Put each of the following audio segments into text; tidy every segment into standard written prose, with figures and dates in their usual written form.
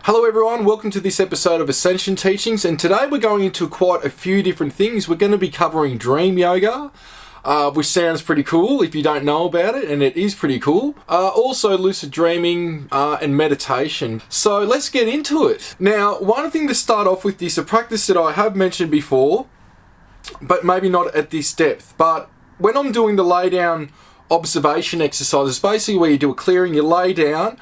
Hello everyone, welcome to this episode of Ascension Teachings, and today we're going into quite a few different things. We're going to be covering dream yoga, which sounds pretty cool if you don't know about it, and it is pretty cool. Also lucid dreaming and meditation. So let's get into it. Now, one thing to start off with is a practice that I have mentioned before, but maybe not at this depth. But when I'm doing the lay down observation exercises, basically where you do a clearing, you lay down.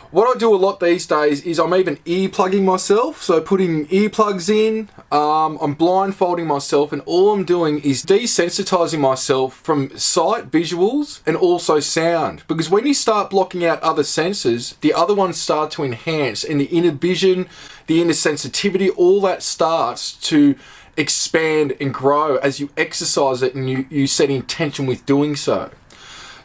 What I do a lot these days is I'm even earplugging myself, so putting earplugs in, I'm blindfolding myself, and all I'm doing is desensitizing myself from sight, visuals, and also sound. Because when you start blocking out other senses, the other ones start to enhance, and the inner vision, the inner sensitivity, all that starts to expand and grow as you exercise it and you set intention with doing so.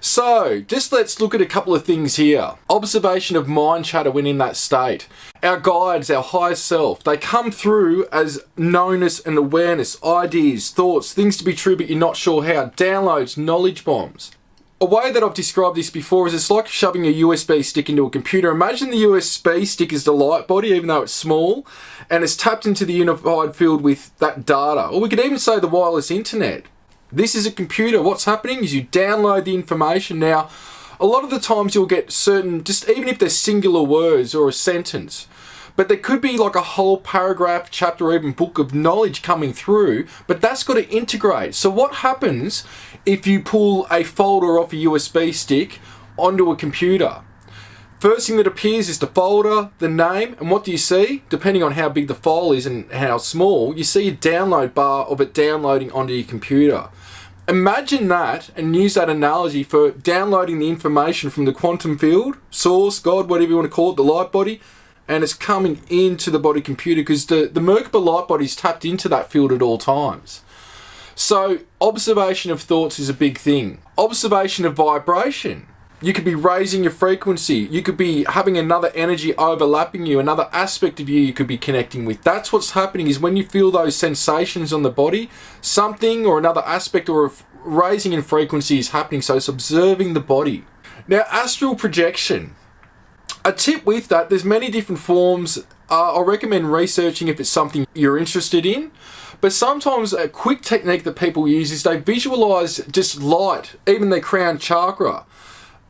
So, just let's look at a couple of things here. Observation of mind chatter when in that state. Our guides, our higher self, they come through as knownness and awareness, ideas, thoughts, things to be true but you're not sure how, downloads, knowledge bombs. A way that I've described this before is it's like shoving a USB stick into a computer. Imagine the USB stick is the light body, even though it's small, and it's tapped into the unified field with that data. Or we could even say the wireless internet. This is a computer. What's happening is you download the information. Now, a lot of the times you'll get certain, just even if they're singular words or a sentence, but there could be like a whole paragraph, chapter, or even book of knowledge coming through, but that's got to integrate. So what happens if you pull a folder off a USB stick onto a computer? First thing that appears is the folder, the name, and what do you see? Depending on how big the file is and how small, you see a download bar of it downloading onto your computer. Imagine that and use that analogy for downloading the information from the quantum field, source, God, whatever you want to call it, the light body, and it's coming into the body computer because the Merkaba light body is tapped into that field at all times. So observation of thoughts is a big thing. Observation of vibration. You could be raising your frequency. You could be having another energy overlapping you, another aspect of you could be connecting with. That's what's happening is when you feel those sensations on the body, something or another aspect or a raising in frequency is happening. So it's observing the body. Now, astral projection. A tip with that, there's many different forms. I recommend researching if it's something you're interested in. But sometimes a quick technique that people use is they visualize just light, even their crown chakra.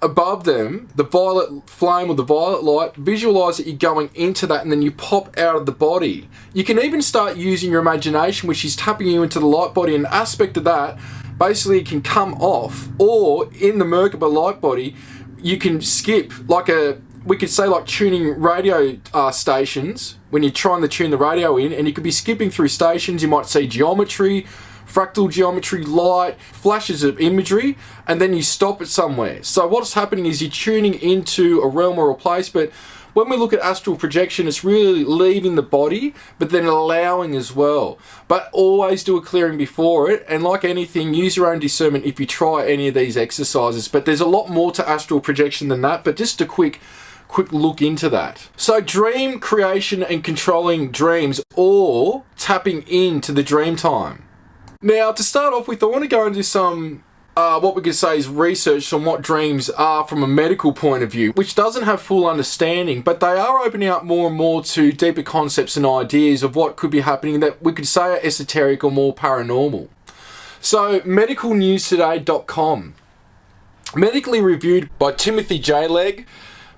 Above them, the violet flame or the violet light, visualize that you're going into that and then you pop out of the body. You can even start using your imagination, which is tapping you into the light body. An aspect of that basically can come off, or in the Merkaba light body, you can skip we could say like tuning radio stations when you're trying to tune the radio in, and you could be skipping through stations. You might see geometry, fractal geometry, light, flashes of imagery, and then you stop it somewhere. So what's happening is you're tuning into a realm or a place, but when we look at astral projection, it's really leaving the body, but then allowing as well. But always do a clearing before it, and like anything, use your own discernment if you try any of these exercises. But there's a lot more to astral projection than that, but just a quick look into that. So dream creation and controlling dreams, or tapping into the dream time. Now, to start off with, I want to go into some, what we could say is research on what dreams are from a medical point of view, which doesn't have full understanding, but they are opening up more and more to deeper concepts and ideas of what could be happening that we could say are esoteric or more paranormal. So, medicalnewstoday.com. Medically reviewed by Timothy J. Legg,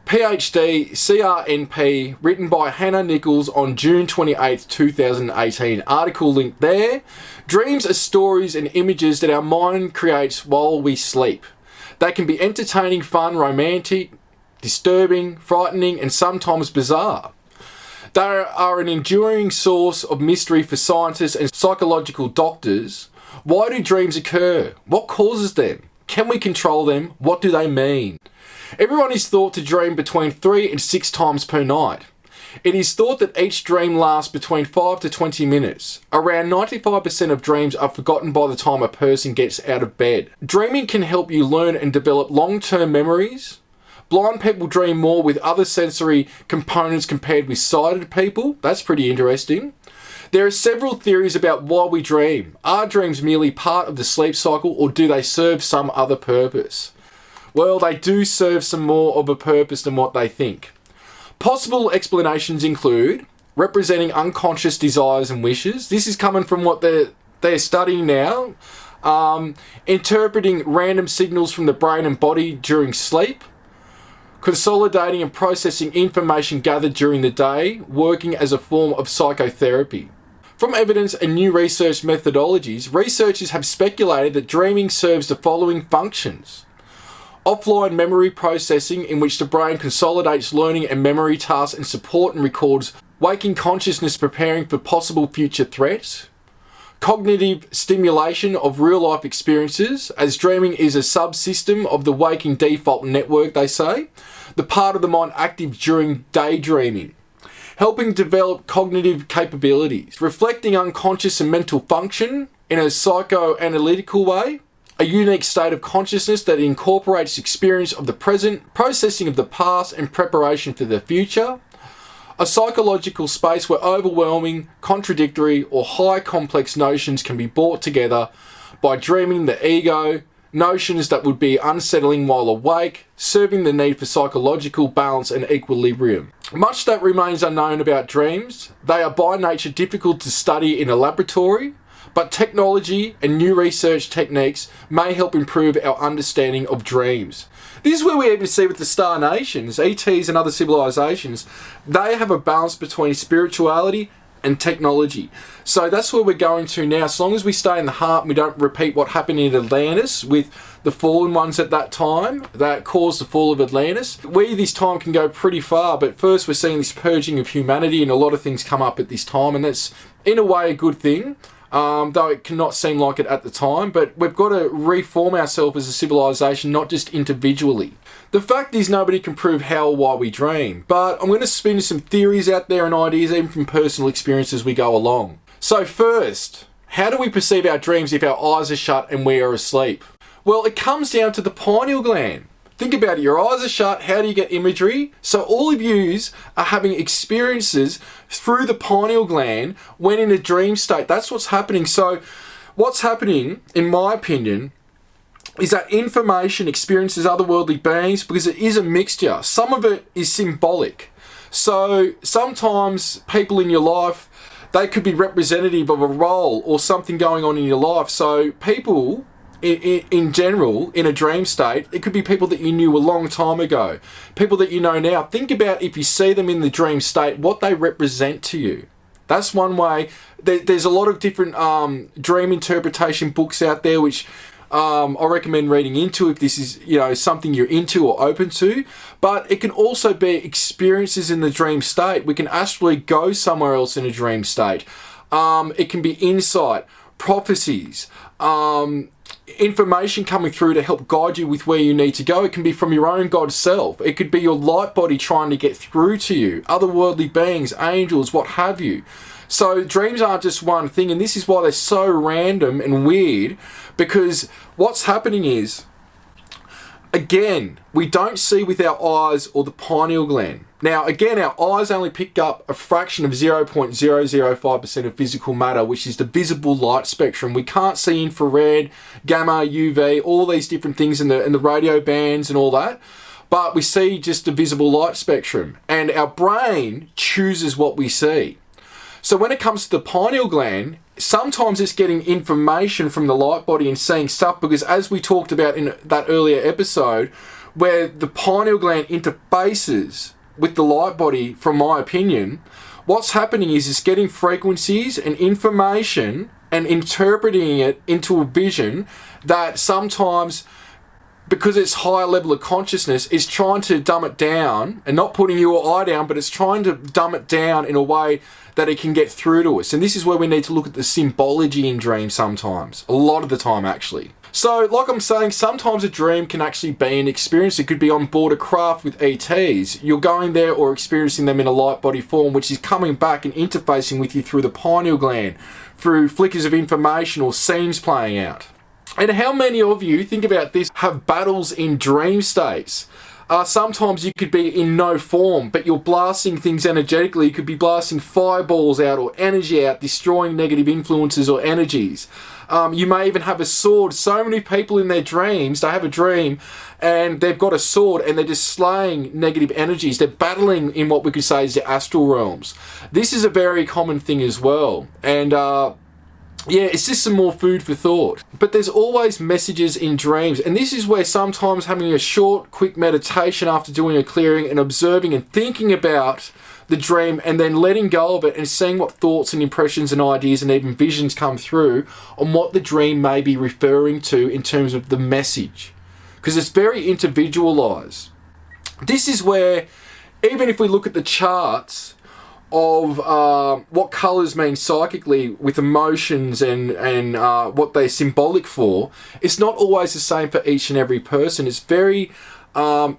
PhD, CRNP, written by Hannah Nichols on June 28, 2018. Article linked there. Dreams are stories and images that our mind creates while we sleep. They can be entertaining, fun, romantic, disturbing, frightening, and sometimes bizarre. They are an enduring source of mystery for scientists and psychological doctors. Why do dreams occur? What causes them? Can we control them? What do they mean? Everyone is thought to dream between 3 and 6 times per night. It is thought that each dream lasts between 5 to 20 minutes. Around 95% of dreams are forgotten by the time a person gets out of bed. Dreaming can help you learn and develop long-term memories. Blind people dream more with other sensory components compared with sighted people. That's pretty interesting. There are several theories about why we dream. Are dreams merely part of the sleep cycle, or do they serve some other purpose? Well, they do serve some more of a purpose than what they think. Possible explanations include representing unconscious desires and wishes. This is coming from what they're studying now. Interpreting random signals from the brain and body during sleep. Consolidating and processing information gathered during the day, working as a form of psychotherapy. From evidence and new research methodologies, researchers have speculated that dreaming serves the following functions. Offline memory processing, in which the brain consolidates learning and memory tasks and support and records waking consciousness preparing for possible future threats. Cognitive stimulation of real-life experiences, as dreaming is a subsystem of the waking default network, they say, the part of the mind active during daydreaming. Helping develop cognitive capabilities, reflecting unconscious and mental function in a psychoanalytical way, a unique state of consciousness that incorporates experience of the present, processing of the past and preparation for the future, a psychological space where overwhelming, contradictory or high complex notions can be brought together by dreaming the ego, notions that would be unsettling while awake, serving the need for psychological balance and equilibrium. Much that remains unknown about dreams. They are by nature difficult to study in a laboratory, but technology and new research techniques may help improve our understanding of dreams. This is where we even see with the Star Nations, ETs and other civilizations, they have a balance between spirituality and technology. So that's where we're going to now. As long as we stay in the heart and we don't repeat what happened in Atlantis with the fallen ones at that time that caused the fall of Atlantis, we this time can go pretty far. But first we're seeing this purging of humanity and a lot of things come up at this time, and that's in a way a good thing. Though it cannot seem like it at the time, but we've got to reform ourselves as a civilization, not just individually. The fact is nobody can prove how or why we dream, but I'm going to spin some theories out there and ideas even from personal experience as we go along. So first, how do we perceive our dreams if our eyes are shut and we are asleep? Well, it comes down to the pineal gland. Think about it, your eyes are shut, how do you get imagery? So all of yous are having experiences through the pineal gland when in a dream state. That's what's happening. So what's happening, in my opinion, is that information experiences otherworldly beings because it is a mixture. Some of it is symbolic. So sometimes people in your life, they could be representative of a role or something going on in your life. So people in general, in a dream state, it could be people that you knew a long time ago, people that you know now. Think about if you see them in the dream state, what they represent to you. That's one way. There's a lot of different dream interpretation books out there, which I recommend reading into if this is something you're into or open to. But it can also be experiences in the dream state. We can actually go somewhere else in a dream state. It can be insight, prophecies, information coming through to help guide you with where you need to go. It can be from your own God self. It could be your light body trying to get through to you, otherworldly beings, angels, what have you. So dreams aren't just one thing, and this is why they're so random and weird, because what's happening is, again, we don't see with our eyes or the pineal gland. Now, again, our eyes only pick up a fraction of 0.005% of physical matter, which is the visible light spectrum. We can't see infrared, gamma, UV, all these different things in the radio bands and all that. But we see just the visible light spectrum. And our brain chooses what we see. So when it comes to the pineal gland, sometimes it's getting information from the light body and seeing stuff, because as we talked about in that earlier episode, where the pineal gland interfaces with the light body, from my opinion, what's happening is it's getting frequencies and information and interpreting it into a vision that sometimes, because it's higher level of consciousness, is trying to dumb it down, and not putting you or I down, but it's trying to dumb it down in a way that it can get through to us. And this is where we need to look at the symbology in dreams sometimes, a lot of the time actually. So like I'm saying, sometimes a dream can actually be an experience. It could be on board a craft with ETs. You're going there or experiencing them in a light body form, which is coming back and interfacing with you through the pineal gland, through flickers of information or scenes playing out. And how many of you, think about this, have battles in dream states? Sometimes you could be in no form, but you're blasting things energetically. You could be blasting fireballs out or energy out, destroying negative influences or energies. You may even have a sword. So many people in their dreams, they have a dream and they've got a sword and they're just slaying negative energies. They're battling in what we could say is the astral realms. This is a very common thing as well. And yeah, it's just some more food for thought. But there's always messages in dreams. And this is where sometimes having a short, quick meditation after doing a clearing and observing and thinking about the dream and then letting go of it and seeing what thoughts and impressions and ideas and even visions come through on what the dream may be referring to in terms of the message. Because it's very individualized. This is where, even if we look at the charts of what colours mean psychically with emotions and what they're symbolic for, it's not always the same for each and every person. It's very, I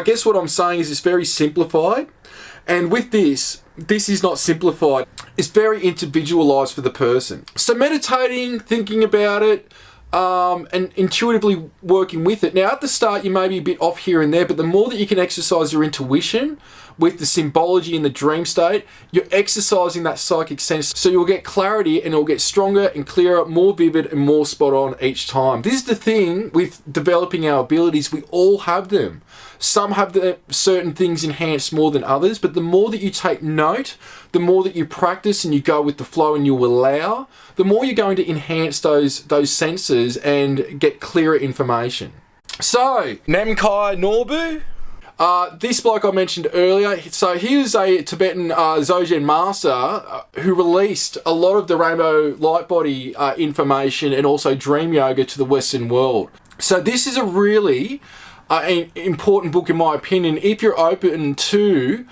guess what I'm saying is it's very simplified. And with this is not simplified. It's very individualised for the person. So meditating, thinking about it, and intuitively working with it. Now at the start you may be a bit off here and there, but the more that you can exercise your intuition with the symbology in the dream state, you're exercising that psychic sense, so you'll get clarity and it'll get stronger and clearer, more vivid and more spot on each time. This is the thing with developing our abilities, we all have them. Some have certain things enhanced more than others, but the more that you take note, the more that you practice and you go with the flow and you allow, the more you're going to enhance those senses and get clearer information. So, Namkai Norbu, this bloke I mentioned earlier, so he was a Tibetan Dzogchen master who released a lot of the rainbow light body information and also dream yoga to the Western world. So this is a really an important book in my opinion if you're open to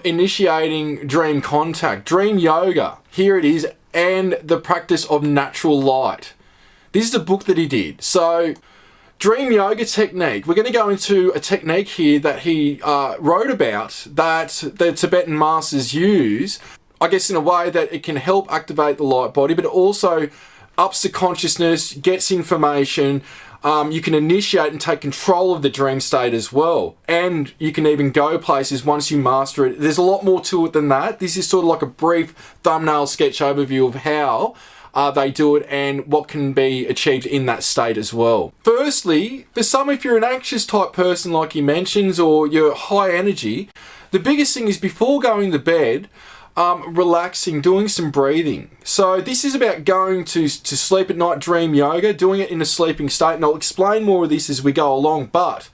initiating dream contact, dream yoga, here it is, and the practice of natural light. This is the book that he did. So dream yoga technique, we're going to go into a technique here that he wrote about that the Tibetan masters use, I guess in a way that it can help activate the light body, but it also ups the consciousness, gets information. You can initiate and take control of the dream state as well. And you can even go places once you master it. There's a lot more to it than that. This is sort of like a brief thumbnail sketch overview of how they do it and what can be achieved in that state as well. Firstly, for some, if you're an anxious type person like he mentions, or you're high energy, the biggest thing is before going to bed, relaxing, doing some breathing. So this is about going to sleep at night, dream yoga, doing it in a sleeping state, and I'll explain more of this as we go along. But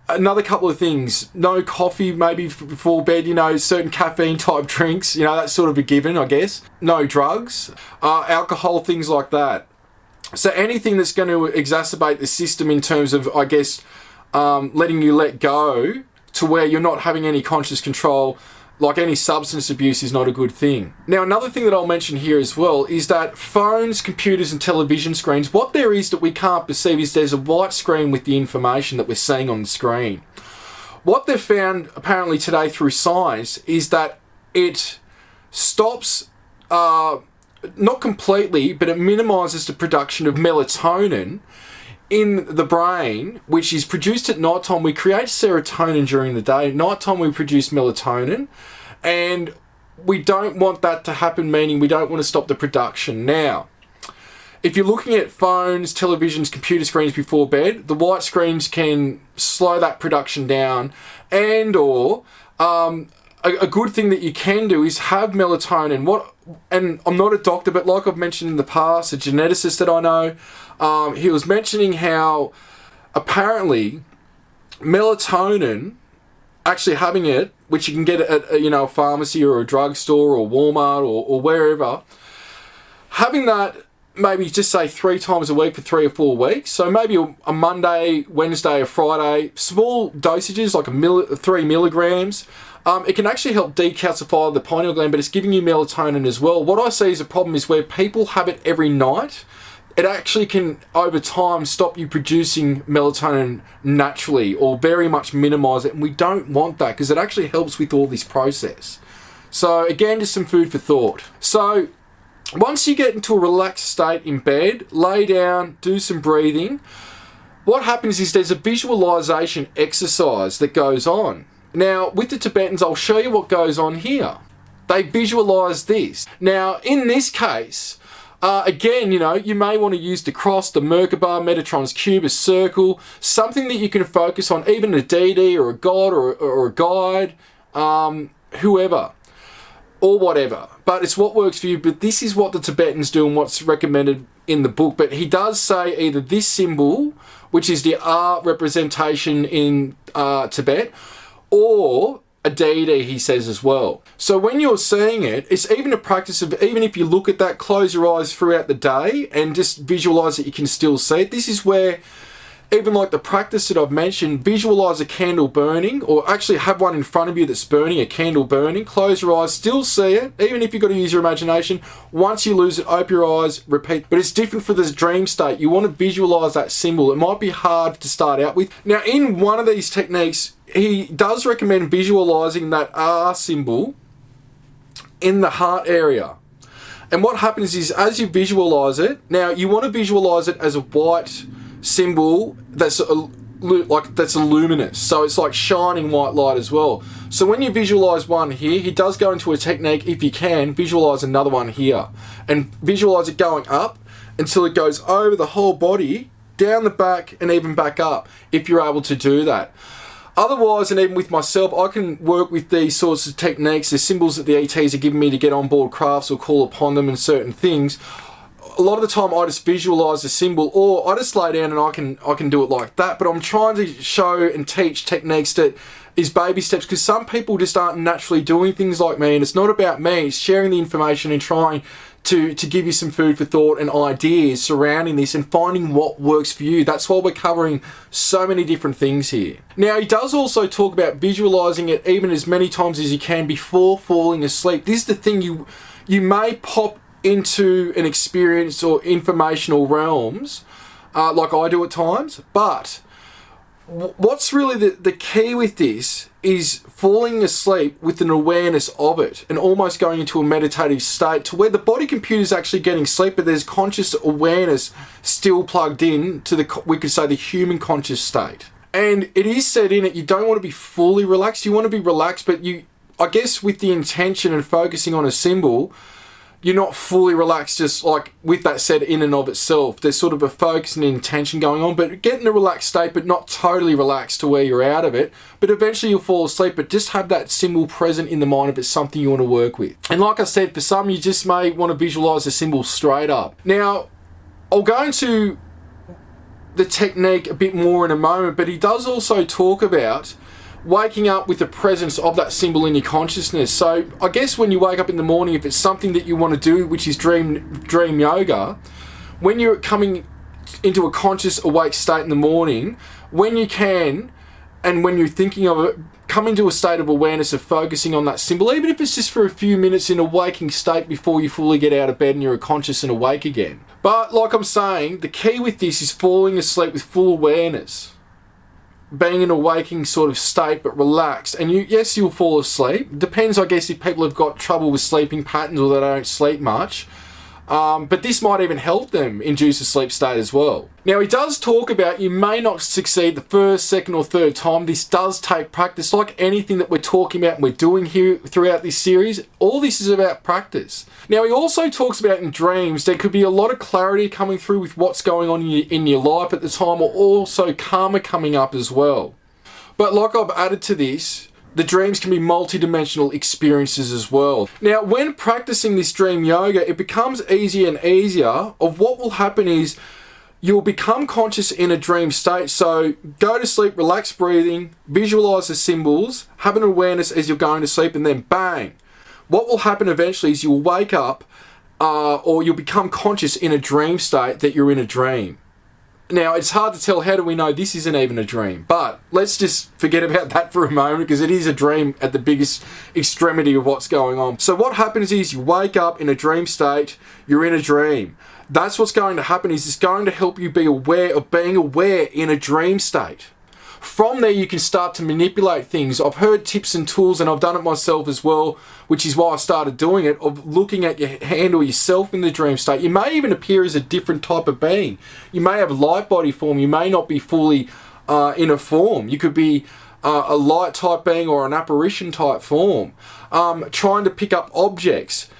another couple of things: no coffee maybe before bed, you know, certain caffeine type drinks, you know, that's sort of a given, I guess. No drugs, alcohol, things like that. So anything that's going to exacerbate the system in terms of, I guess, letting you let go to where you're not having any conscious control, like any substance abuse, is not a good thing. Now, another thing that I'll mention here as well is that phones, computers and television screens, what there is that we can't perceive is there's a white screen with the information that we're seeing on the screen. What they've found apparently today through science is that it stops, not completely, but it minimises the production of melatonin in the brain, which is produced at night time. We create serotonin during the day. At night time we produce melatonin, and we don't want that to happen, meaning we don't want to stop the production. Now, if you're looking at phones, televisions, computer screens before bed, the white screens can slow that production down, and or a good thing that you can do is have melatonin. And I'm not a doctor, but like I've mentioned in the past, a geneticist that I know, he was mentioning how apparently melatonin, actually having it, which you can get at a pharmacy or a drugstore or Walmart or wherever, having that maybe just say 3 times a week for 3 or 4 weeks. So maybe a Monday, Wednesday, a Friday, small dosages like 3 milligrams. It can actually help decalcify the pineal gland, but it's giving you melatonin as well. What I see as a problem is where people have it every night, it actually can, over time, stop you producing melatonin naturally or very much minimize it. And we don't want that because it actually helps with all this process. So again, just some food for thought. So once you get into a relaxed state in bed, lay down, do some breathing. What happens is there's a visualization exercise that goes on. Now, with the Tibetans, I'll show you what goes on here. They visualize this. Now, in this case, Again, you may want to use the cross, the Merkaba, Metatron's cube, a circle, something that you can focus on, even a deity or a god or a guide, whoever or whatever. But it's what works for you. But this is what the Tibetans do and what's recommended in the book. But he does say either this symbol, which is the R representation in Tibet, or a deity, he says as well. So when you're seeing it, it's even a practice of, even if you look at that, close your eyes throughout the day and just visualize that you can still see it. This is where, even like the practice that I've mentioned, visualize a candle burning, or actually have one in front of you that's burning, a candle burning. Close your eyes, still see it, even if you've got to use your imagination. Once you lose it, open your eyes, repeat. But it's different for this dream state. You want to visualize that symbol. It might be hard to start out with. Now, in one of these techniques, he does recommend visualizing that R symbol in the heart area. And what happens is, as you visualize it, now you want to visualize it as a white symbol that's luminous, so it's like shining white light as well. So when you visualize one here, he does go into a technique, if you can, visualize another one here, and visualize it going up until it goes over the whole body, down the back, and even back up, if you're able to do that. Otherwise, and even with myself, I can work with these sorts of techniques, the symbols that the ETs are giving me to get on board crafts or call upon them in certain things. A lot of the time I just visualize the symbol, or I just lay down and I can do it like that. But I'm trying to show and teach techniques that is baby steps, because some people just aren't naturally doing things like me, and it's not about me. It's sharing the information and trying to give you some food for thought and ideas surrounding this and finding what works for you. That's why we're covering so many different things here. Now, he does also talk about visualizing it even as many times as you can before falling asleep. This is the thing, you may pop into an experience or informational realms like I do at times, but what's really the key with this is falling asleep with an awareness of it and almost going into a meditative state to where the body computer is actually getting sleep, but there's conscious awareness still plugged in to we could say the human conscious state. And it is said in it, you don't want to be fully relaxed, you want to be relaxed, but I guess with the intention and focusing on a symbol, you're not fully relaxed, just like with that said in and of itself. There's sort of a focus and intention going on, but get in a relaxed state, but not totally relaxed to where you're out of it. But eventually you'll fall asleep, but just have that symbol present in the mind if it's something you want to work with. And like I said, for some, you just may want to visualize the symbol straight up. Now, I'll go into the technique a bit more in a moment, but he does also talk about waking up with the presence of that symbol in your consciousness. So I guess when you wake up in the morning, if it's something that you want to do, which is dream yoga, when you're coming into a conscious awake state in the morning, when you can, and when you're thinking of it, come into a state of awareness of focusing on that symbol, even if it's just for a few minutes in a waking state before you fully get out of bed and you're conscious and awake again. But like I'm saying, the key with this is falling asleep with full awareness, being in a waking sort of state but relaxed. And yes, you'll fall asleep. Depends, I guess, if people have got trouble with sleeping patterns or they don't sleep much. But this might even help them induce a sleep state as well. Now, he does talk about you may not succeed the first, second or third time. This does take practice. Like anything that we're talking about and we're doing here throughout this series, all this is about practice. Now, he also talks about in dreams, there could be a lot of clarity coming through with what's going on in your life at the time, or also karma coming up as well. But like I've added to this, the dreams can be multi-dimensional experiences as well. Now, when practicing this dream yoga, it becomes easier and easier of what will happen is you'll become conscious in a dream state. So go to sleep, relax breathing, visualize the symbols, have an awareness as you're going to sleep, and then bang. What will happen eventually is you'll wake up or you'll become conscious in a dream state that you're in a dream. Now, it's hard to tell, how do we know this isn't even a dream? But let's just forget about that for a moment, because it is a dream at the biggest extremity of what's going on. So what happens is you wake up in a dream state, you're in a dream. That's what's going to happen, is it's going to help you be aware of being aware in a dream state. From there, you can start to manipulate things. I've heard tips and tools, and I've done it myself as well, which is why I started doing it, of looking at your hand or yourself in the dream state. You may even appear as a different type of being. You may have light body form. You may not be fully in a form. You could be a light type being or an apparition type form. Trying to pick up objects.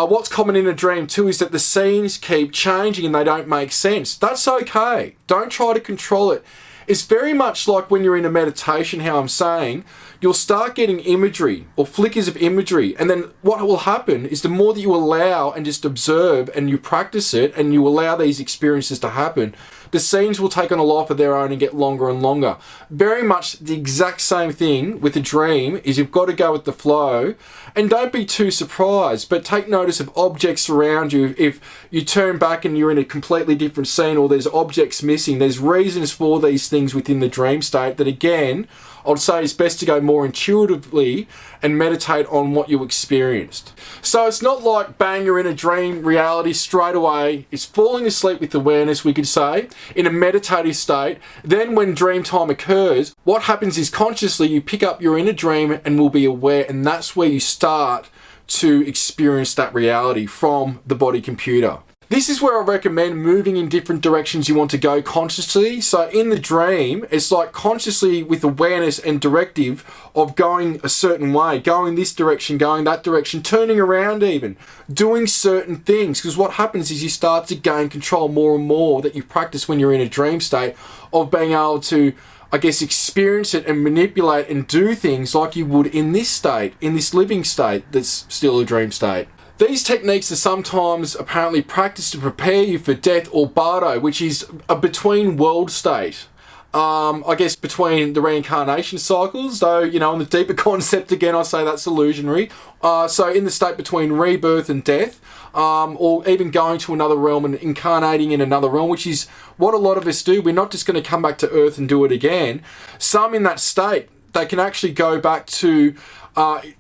What's common in a dream too is that the scenes keep changing and they don't make sense. That's okay. Don't try to control it. It's very much like when you're in a meditation, how I'm saying, you'll start getting imagery or flickers of imagery. And then what will happen is the more that you allow and just observe and you practice it and you allow these experiences to happen, the scenes will take on a life of their own and get longer and longer. Very much the exact same thing with a dream is you've got to go with the flow and don't be too surprised, but take notice of objects around you. If you turn back and you're in a completely different scene or there's objects missing, there's reasons for these things within the dream state that, again, I'd say it's best to go more intuitively and meditate on what you experienced. So it's not like bang, you're in a dream reality straight away. It's falling asleep with awareness, we could say, in a meditative state. Then when dream time occurs, what happens is consciously you pick up your inner dream and will be aware, and that's where you start to experience that reality from the body computer. This is where I recommend moving in different directions you want to go consciously. So in the dream, it's like consciously with awareness and directive of going a certain way, going this direction, going that direction, turning around even, doing certain things. Because what happens is you start to gain control more and more that you practice when you're in a dream state of being able to, I guess, experience it and manipulate and do things like you would in this state, in this living state that's still a dream state. These techniques are sometimes apparently practiced to prepare you for death or bardo, which is a between world state. I guess between the reincarnation cycles, though, you know, on the deeper concept, again, I say that's illusionary. So in the state between rebirth and death, or even going to another realm and incarnating in another realm, which is what a lot of us do. We're not just going to come back to Earth and do it again. Some in that state, they can actually go back to,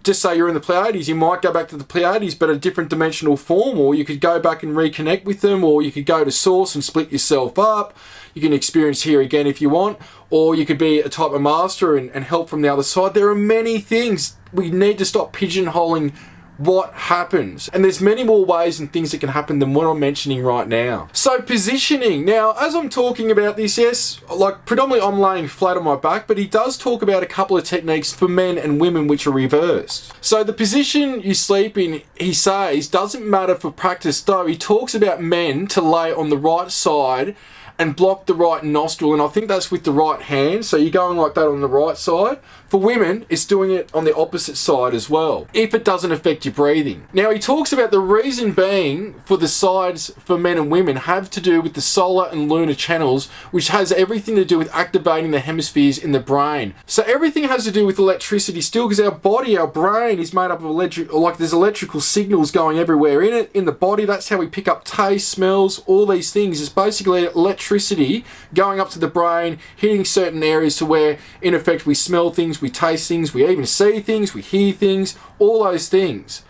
just say you're in the Pleiades, you might go back to the Pleiades but a different dimensional form, or you could go back and reconnect with them, or you could go to Source and split yourself up. You can experience here again if you want, or you could be a type of master and help from the other side. There are many things. We need to stop pigeonholing what happens, and there's many more ways and things that can happen than what I'm mentioning right now. So positioning, now as I'm talking about this, yes, like predominantly I'm laying flat on my back, but he does talk about a couple of techniques for men and women which are reversed. So the position you sleep in, he says, doesn't matter for practice, though. He talks about men to lay on the right side and block the right nostril, and I think that's with the right hand, so you're going like that on the right side. For women, it's doing it on the opposite side as well, if it doesn't affect your breathing. Now he talks about the reason being for the sides for men and women have to do with the solar and lunar channels, which has everything to do with activating the hemispheres in the brain. So everything has to do with electricity still, because our body, our brain is made up of like there's electrical signals going everywhere in it, in the body. That's how we pick up taste, smells, all these things. It's basically electricity going up to the brain, hitting certain areas to where in effect we smell things, we taste things, we even see things, we hear things, all those things.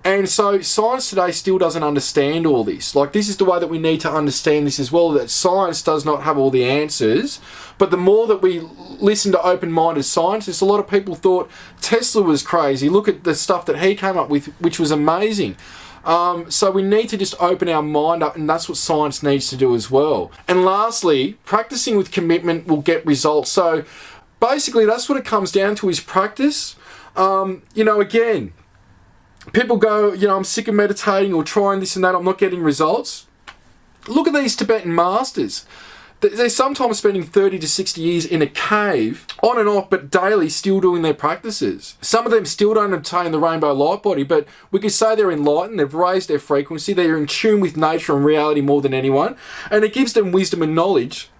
And so science today still doesn't understand all this. Like, this is the way that we need to understand this as well, that science does not have all the answers. But the more that we listen to open-minded scientists, a lot of people thought Tesla was crazy. Look at the stuff that he came up with, which was amazing. So we need to just open our mind up, and that's what science needs to do as well. And lastly, practicing with commitment will get results. So basically that's what it comes down to, is practice. You know, again, people go, you know, I'm sick of meditating or trying this and that, I'm not getting results. Look at these Tibetan masters. They're sometimes spending 30 to 60 years in a cave, on and off, but daily, still doing their practices. Some of them still don't obtain the rainbow light body, but we could say they're enlightened, they've raised their frequency, they're in tune with nature and reality more than anyone, and it gives them wisdom and knowledge,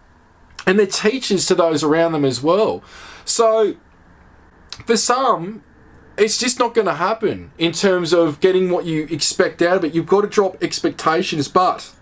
and they're teachers to those around them as well. So, for some, it's just not going to happen in terms of getting what you expect out of it. You've got to drop expectations, but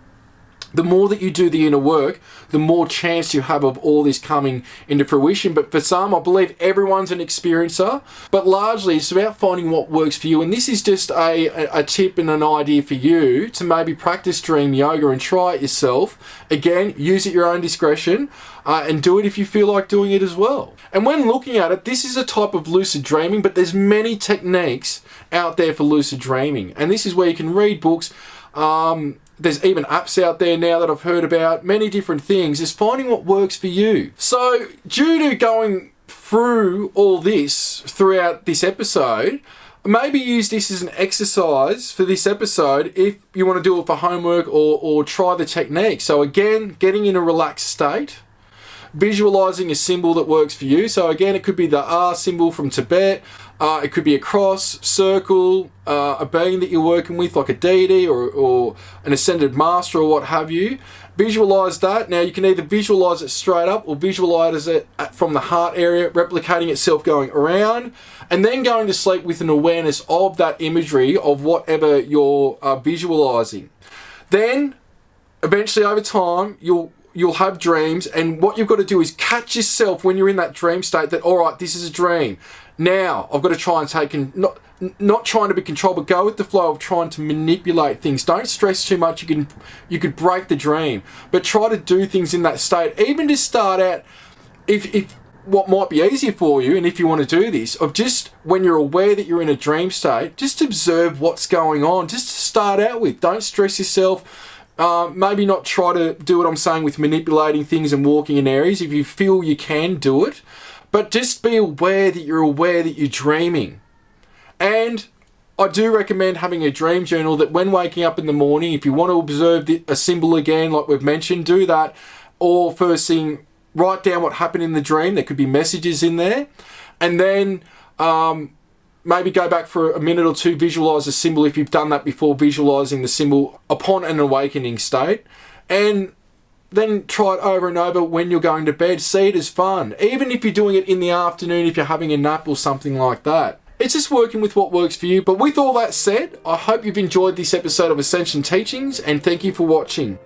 the more that you do the inner work, the more chance you have of all this coming into fruition. But for some, I believe everyone's an experiencer, but largely it's about finding what works for you. And this is just a tip and an idea for you to maybe practice dream yoga and try it yourself. Again, use at your own discretion, and do it if you feel like doing it as well. And when looking at it, this is a type of lucid dreaming, but there's many techniques out there for lucid dreaming. And this is where you can read books. There's even apps out there now that I've heard about, many different things. Is finding what works for you. So due to going through all this throughout this episode, maybe use this as an exercise for this episode if you want to do it for homework or try the technique. So again, getting in a relaxed state, visualizing a symbol that works for you. So again, it could be the R symbol from Tibet. It could be a cross, circle, a being that you're working with, like a deity or an ascended master or what have you. Visualize that. Now you can either visualize it straight up or visualize it from the heart area, replicating itself going around, and then going to sleep with an awareness of that imagery of whatever you're visualizing. Then eventually over time you'll have dreams, and what you've got to do is catch yourself when you're in that dream state that, all right, this is a dream. Now I've got to try and take not trying to be controlled, but go with the flow of trying to manipulate things. Don't stress too much. You could break the dream, but try to do things in that state. Even to start out, if what might be easier for you, and if you want to do this, of just when you're aware that you're in a dream state, just observe what's going on. Just to start out with, don't stress yourself. Maybe not try to do what I'm saying with manipulating things and walking in areas. If you feel you can do it, but just be aware that you're dreaming. And I do recommend having a dream journal that when waking up in the morning, if you want to observe a symbol again, like we've mentioned, do that. Or first thing, write down what happened in the dream. There could be messages in there. And then maybe go back for a minute or two, visualize a symbol if you've done that before, visualizing the symbol upon an awakening state. And then try it over and over when you're going to bed. See it as fun. Even if you're doing it in the afternoon, if you're having a nap or something like that. It's just working with what works for you. But with all that said, I hope you've enjoyed this episode of Ascension Teachings, and thank you for watching.